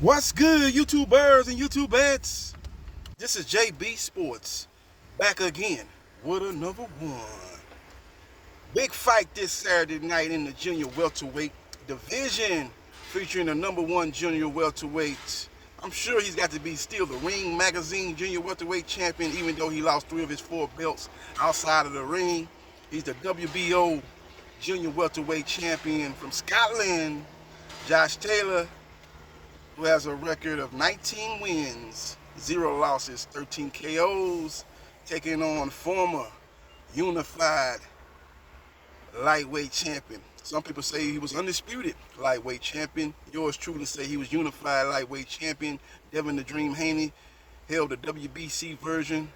What's good, YouTubers and YouTubettes? This is JBsports back again with another one. Big fight this Saturday night in the junior welterweight division, featuring the number one junior welterweight. I'm sure he's got to be still the Ring Magazine junior welterweight champion, even though he lost 3 of his 4 belts outside of the ring. He's the WBO junior welterweight champion from Scotland, Josh Taylor, who has a record of 19 wins, 0 losses, 13 KOs, taking on former unified lightweight champion. Some people say he was undisputed lightweight champion. Yours truly say he was unified lightweight champion. Devin the Dream Haney held the WBC version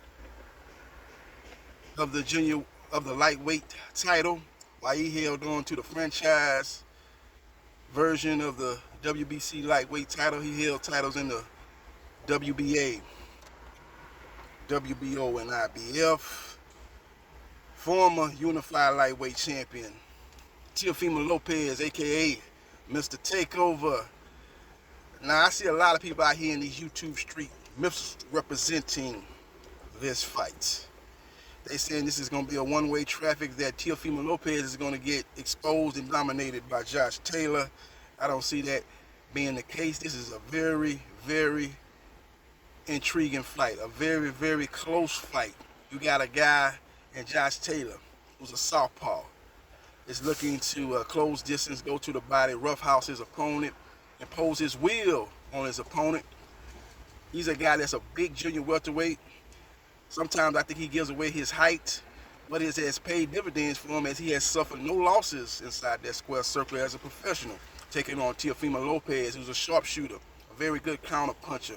of the lightweight title, while he held on to the franchise version of the WBC lightweight title. He held titles in the WBA, WBO, and IBF. Former unified lightweight champion Teofimo Lopez, aka Mr. Takeover. Now, I see a lot of people out here in these YouTube street misrepresenting this fight. They saying this is going to be a one-way traffic, that Teofimo Lopez is going to get exposed and dominated by Josh Taylor. I don't see that being the case. This is a very, very intriguing fight, a very, very close fight. You got a guy in Josh Taylor who's a southpaw. Is looking to close distance, go to the body, roughhouse his opponent, impose his will on his opponent. He's a guy that's a big junior welterweight. Sometimes I think he gives away his height, but it has paid dividends for him, as he has suffered no losses inside that square circle as a professional, taking on Teofimo Lopez, who's a sharpshooter, a very good counter puncher.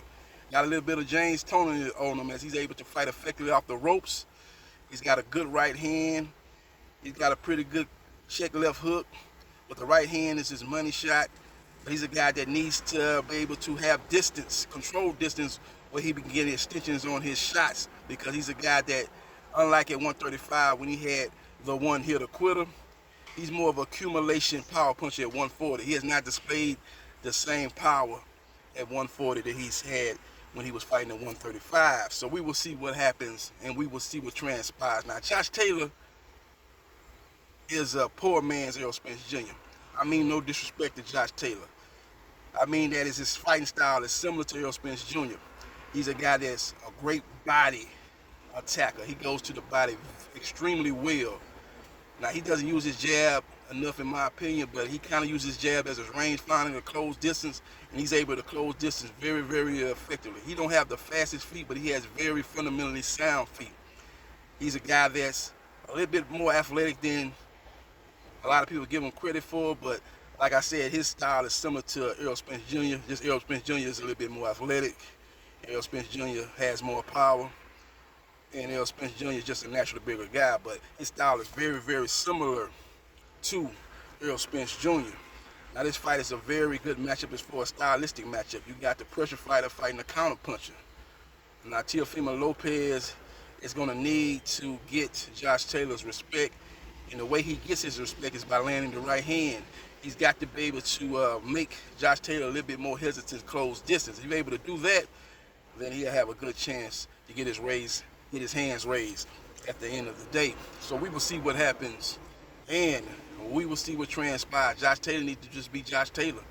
Got a little bit of James Tony on him, as he's able to fight effectively off the ropes. He's got a good right hand. He's got a pretty good check left hook, but the right hand is his money shot. But he's a guy that needs to be able to have distance, control distance, where he can get extensions on his shots, because he's a guy that, unlike at 135 when he had the one hitter quitter, he's more of an accumulation power puncher at 140. He has not displayed the same power at 140 that he's had when he was fighting at 135. So we will see what happens, and we will see what transpires. Now, Josh Taylor is a poor man's Errol Spence Jr. I mean no disrespect to Josh Taylor. I mean that his fighting style is similar to Errol Spence Jr. He's a guy that's a great body attacker. He goes to the body extremely well. Now, he doesn't use his jab enough, in my opinion, but he kind of uses his jab as his range finder to close distance, and he's able to close distance very, very effectively. He don't have the fastest feet, but he has very fundamentally sound feet. He's a guy that's a little bit more athletic than a lot of people give him credit for, but like I said, his style is similar to Errol Spence Jr. Just Errol Spence Jr. is a little bit more athletic. Errol Spence Jr. has more power, and Errol Spence Jr. is just a naturally bigger guy, but his style is very, very similar to Errol Spence Jr. Now, this fight is a very good matchup as far as stylistic matchup. You got the pressure fighter fighting the counter puncher. Now, Teofimo Lopez is going to need to get Josh Taylor's respect, and the way he gets his respect is by landing the right hand. He's got to be able to make Josh Taylor a little bit more hesitant to close distance. If he's able to do that, then he'll have a good chance to get his hands raised at the end of the day. So we will see what happens, and we will see what transpires. Josh Taylor needs to just be Josh Taylor.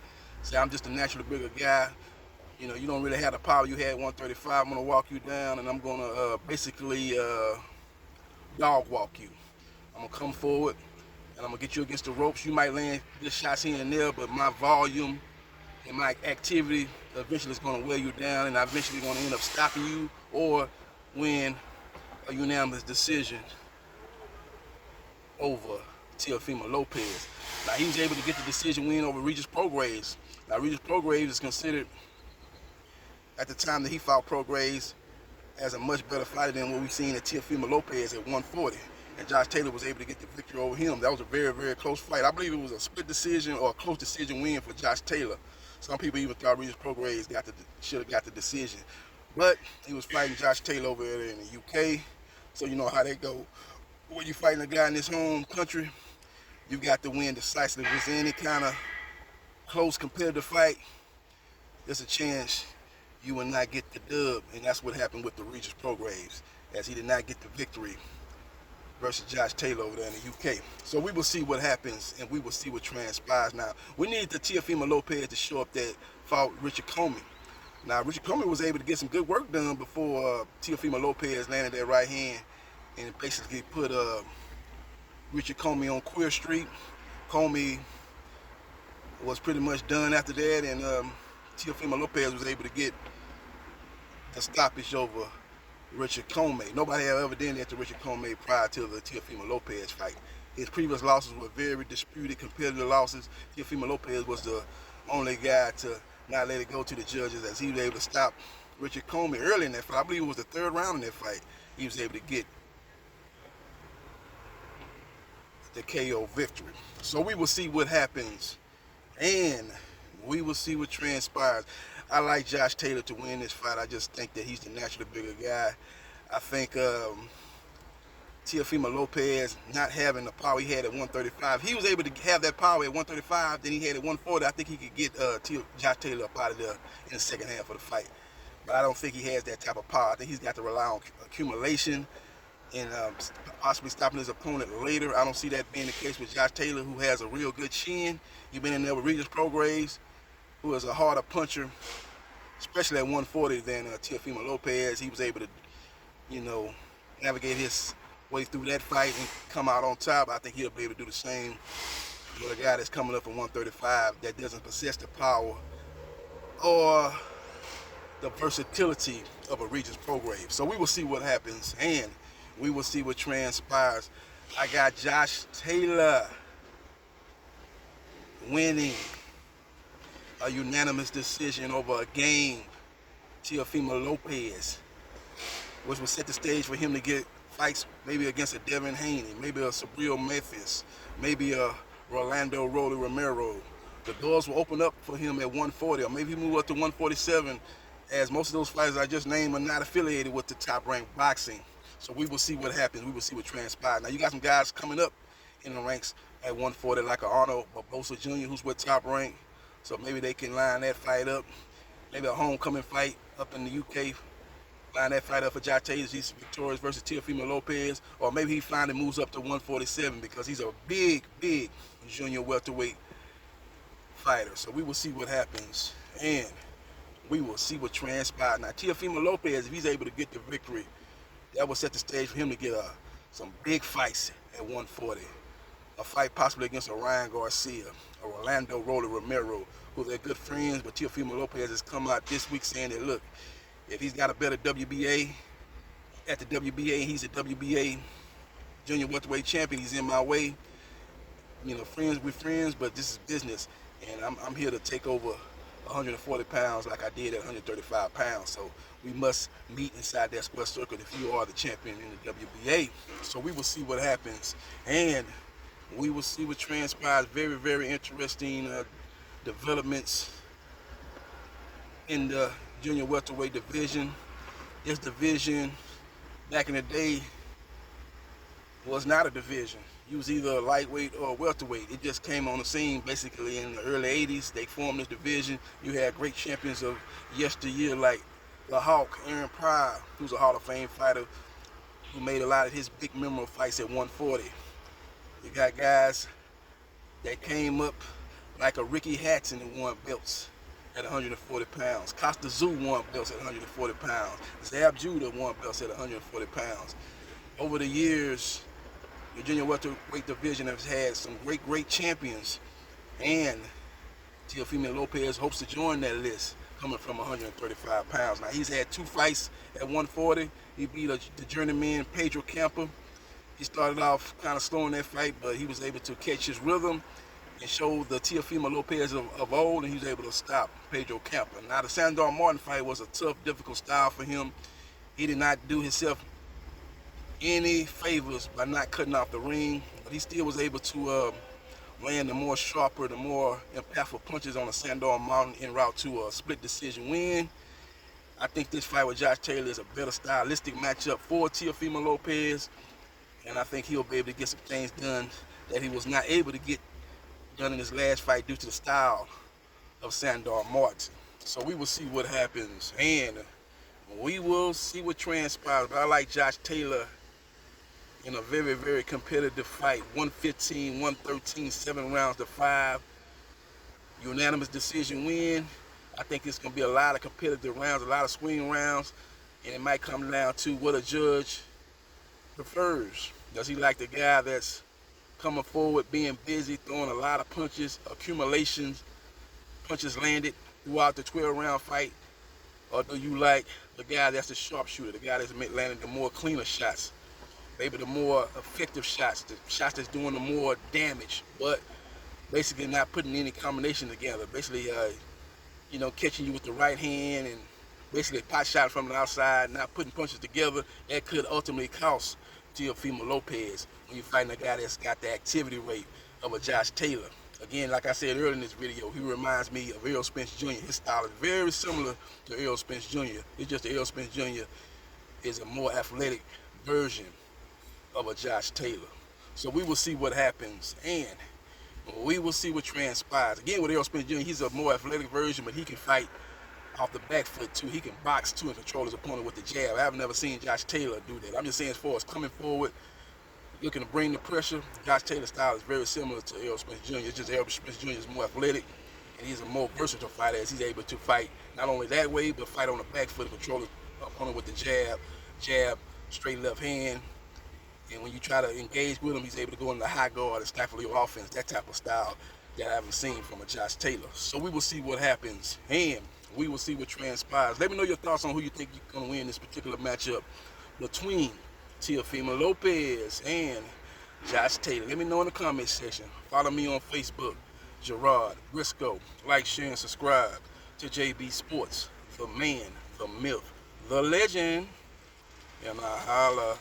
Say, I'm just a naturally bigger guy. You know, you don't really have the power you had at 135. I'm going to walk you down, and I'm going to basically dog walk you. I'm going to come forward, and I'm going to get you against the ropes. You might land good shots here and there, but my volume and my activity eventually is going to wear you down, and I'm eventually going to end up stopping you or win a unanimous decision over Teofimo Lopez. Now, he was able to get the decision win over Regis Prograis. Now, Regis Prograis is considered, at the time that he fought Prograis, as a much better fighter than what we've seen at Teofimo Lopez at 140. And Josh Taylor was able to get the victory over him. That was a very, very close fight. I believe it was a split decision or a close decision win for Josh Taylor. Some people even thought Regis Prograis should have got the decision. But he was fighting Josh Taylor over there in the UK. So you know how they go. When you're fighting a guy in his home country, you've got to win decisively. If it's any kind of close competitive fight, there's a chance you will not get the dub, and that's what happened with the Regis Prograis, as he did not get the victory versus Josh Taylor over there in the UK. So we will see what happens, and we will see what transpires. Now, we need the Teofimo Lopez to show up that fought Richard Comey. Now, Richard Comey was able to get some good work done before Teofimo Lopez landed that right hand and basically put Richard Comey on Queer Street. Comey was pretty much done after that, and Teofimo Lopez was able to get the stoppage over Richard Comey. Nobody had ever done that to Richard Comey prior to the Teofimo Lopez fight. His previous losses were very disputed, competitive losses. Teofimo Lopez was the only guy to not let it go to the judges, as he was able to stop Richard Comey early in that fight. I believe it was the third round in that fight. He was able to get the KO victory. So we will see what happens, and we will see what transpires. I like Josh Taylor to win this fight. I just think that he's the naturally bigger guy. I think Teofimo Lopez not having the power he had at 135. He was able to have that power at 135, then he had at 140. I think he could get Josh Taylor up out of there in the second half of the fight. But I don't think he has that type of power. I think he's got to rely on accumulation and possibly stopping his opponent later. I don't see that being the case with Josh Taylor, who has a real good chin. He's been in there with Regis Prograis, who is a harder puncher, especially at 140 than Teofimo Lopez. He was able to, navigate his way through that fight and come out on top. I think he'll be able to do the same with a guy that's coming up from 135 that doesn't possess the power or the versatility of a Regis Prograis. So we will see what happens, and we will see what transpires. I got Josh Taylor winning a unanimous decision over a game Teofimo Lopez, which will set the stage for him to get fights maybe against a Devin Haney, maybe a Sabril Memphis, maybe a Rolando Rolly Romero. The doors will open up for him at 140, or maybe he move up to 147, as most of those fighters I just named are not affiliated with the top-ranked boxing. So we will see what happens. We will see what transpires. Now, you got some guys coming up in the ranks at 140, like a Arnold Barbosa Jr., who's with Top Rank. So maybe they can line that fight up. Maybe a homecoming fight up in the UK. Line that fight up for Josh Taylor. He's victorious versus Teofimo Lopez. Or maybe he finally moves up to 147 because he's a big, big junior welterweight fighter. So we will see what happens. And we will see what transpires. Now, Teofimo Lopez, if he's able to get the victory, that will set the stage for him to get some big fights at 140. A fight possibly against a Ryan Garcia, a Rolando Rolly Romero, who they're good friends, but Teofimo Lopez has come out this week saying that, look, if he's got a better WBA, at the WBA, he's a WBA junior welterweight champion, he's in my way. Friends with friends, but this is business. And I'm here to take over 140 pounds like I did at 135 pounds. So we must meet inside that square circle if you are the champion in the WBA. So we will see what happens, and we will see what transpires. Very, very interesting developments in the junior welterweight division. This division, back in the day, was not a division. You was either a lightweight or a welterweight. It just came on the scene basically in the early 80s. They formed this division. You had great champions of yesteryear like the Hawk, Aaron Pryor, who's a Hall of Fame fighter who made a lot of his big memorable fights at 140. You got guys that came up like a Ricky Hatton who won belts at 140 pounds. Costa Zoo won belts at 140 pounds. Zab Judah won belts at 140 pounds. Over the years, the junior welterweight division has had some great champions, and Teofimo Lopez hopes to join that list, coming from 135 pounds. Now, he's had 2 fights at 140. He beat the journeyman Pedro Campa. He started off kind of slow in that fight, but he was able to catch his rhythm and show the Teofimo Lopez of old, and he was able to stop Pedro Campa. Now, the Sandor Martin fight was a tough, difficult style for him. He did not do himself any favors by not cutting off the ring, but he still was able to land the more sharper, the more impactful punches on the Sandor Martin en route to a split decision win. I think this fight with Josh Taylor is a better stylistic matchup for Teofimo Lopez, and I think he'll be able to get some things done that he was not able to get done in his last fight due to the style of Sandor Martin. So we will see what happens, and we will see what transpires. But I like Josh Taylor in a very, very competitive fight. 115, 113, 7 rounds to 5. Unanimous decision win. I think it's going to be a lot of competitive rounds, a lot of swing rounds, and it might come down to what a judge prefers. Does he like the guy that's coming forward, being busy, throwing a lot of punches, accumulations, punches landed throughout the 12-round fight? Or do you like the guy that's the sharpshooter, the guy that's landing the more cleaner shots, maybe the more effective shots, the shots that's doing the more damage, but basically not putting any combination together, basically catching you with the right hand and basically a pot shot from the outside, not putting punches together. That could ultimately cost Teofimo Lopez when you're fighting a guy that's got the activity rate of a Josh Taylor. Again, like I said earlier in this video, he reminds me of Errol Spence Jr. His style is very similar to Errol Spence Jr. It's just that Errol Spence Jr. is a more athletic version of a Josh Taylor. So we will see what happens, and we will see what transpires. Again, with Errol Spence Jr., he's a more athletic version, but he can fight off the back foot too. He can box too and control his opponent with the jab. I've never seen Josh Taylor do that. I'm just saying, as far as coming forward, looking to bring the pressure, Josh Taylor's style is very similar to Errol Spence Jr. It's just Errol Spence Jr. is more athletic, and he's a more versatile fighter as he's able to fight not only that way, but fight on the back foot and control his opponent with the jab, straight left hand. And when you try to engage with him, he's able to go in the high guard and stifle your offense, that type of style that I haven't seen from a Josh Taylor. So we will see what happens, and we will see what transpires. Let me know your thoughts on who you think you're going to win this particular matchup between Teofimo Lopez and Josh Taylor. Let me know in the comment section. Follow me on Facebook, Gerard Briscoe. Like, share, and subscribe to JB Sports, the man, the myth, the legend, and I holla.